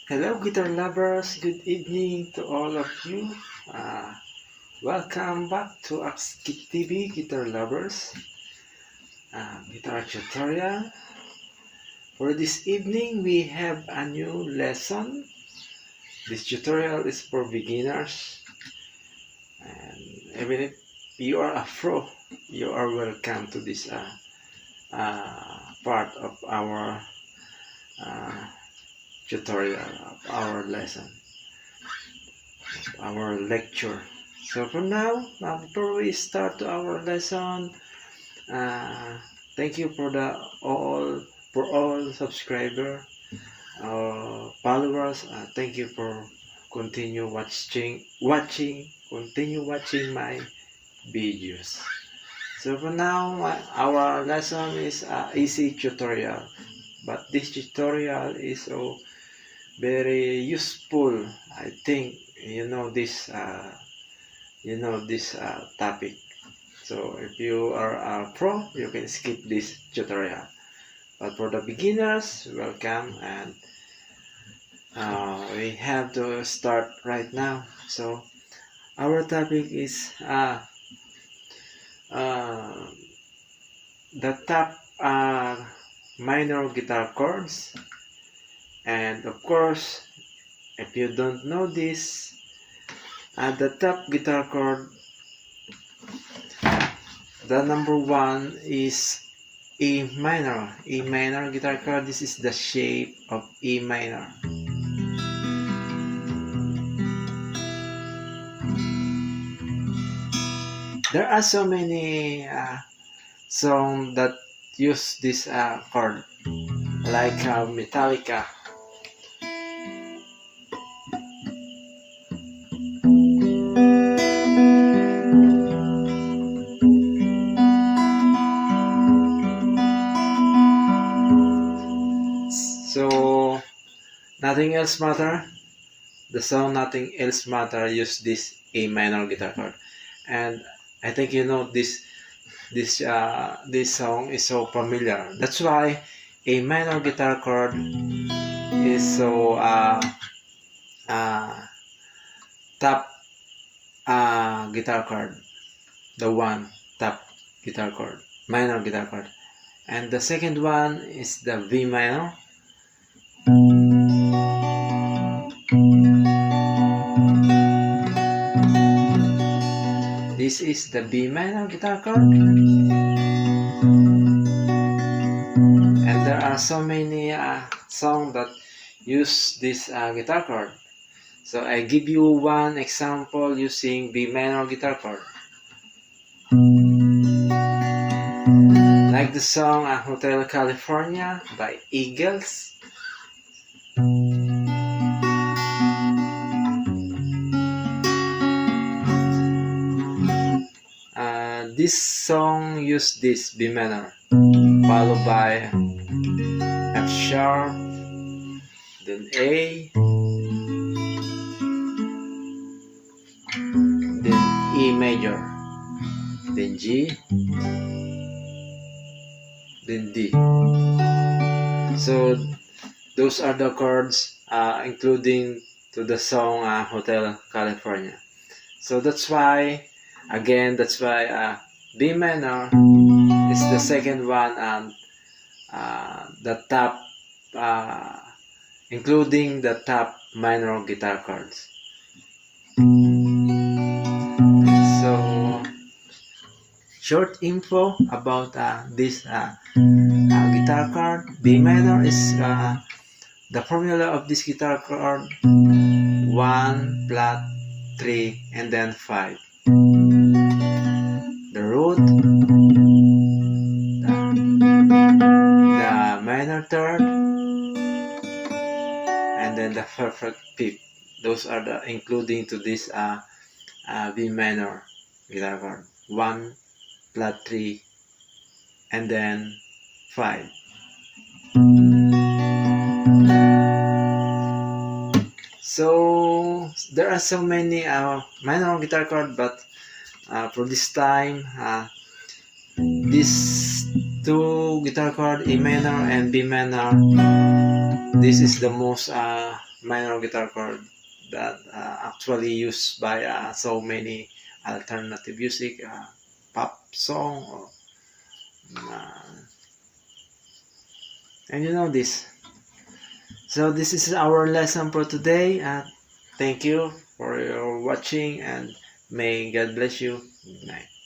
Hello, guitar lovers. Good evening to all of you. Uh, Welcome back to Akskit TV, guitar lovers. Guitar tutorial. For this evening, we have a new lesson. This tutorial is for beginners. And even if you are a pro, you are welcome to this part of our uh, tutorial, of our lesson, our lecture. So for now, before we start our lesson, uh, thank you for all subscriber, followers. Thank you for continue watching my videos. So for now, our lesson is easy tutorial, but this tutorial is so very useful. I think you know this. Topic. So if you are a pro, you can skip this tutorial. But for the beginners, welcome, and we have to start right now. So our topic is the top minor guitar chords, and of course, if you don't know this, the top guitar chord, the number one is E minor. E minor guitar chord. This is the shape of E minor. There are so many songs that use this chord, like Metallica. So nothing else matter. The song Nothing Else Matter use this A minor guitar chord, and I think you know this song is so familiar. That's why A minor guitar chord is so top guitar chord, the one top guitar chord, minor guitar chord, and the second one is the V minor. This is the B minor guitar chord, and there are so many songs that use this guitar chord. So I give you one example using B minor guitar chord, like the song Hotel California by Eagles. This song used this B minor, followed by F sharp, then A, then E major, then G, then D. So those are the chords including to the song Hotel California. So that's why B minor is the second one, and the top, including the top minor guitar chords. So, short info about this guitar chord. B minor is the formula of this guitar chord: 1, flat, 3, and then 5. The root, the minor third, and then the perfect fifth. Those are the including to this B minor guitar chord: 1, flat, 3, and then 5. So there are so many minor guitar chord, but for this time, these two guitar chord, A minor and B minor, this is the most minor guitar chord that actually used by so many alternative music, pop song, or, uh, and you know this. So this is our lesson for today. Thank you for your watching, and may God bless you. Good night.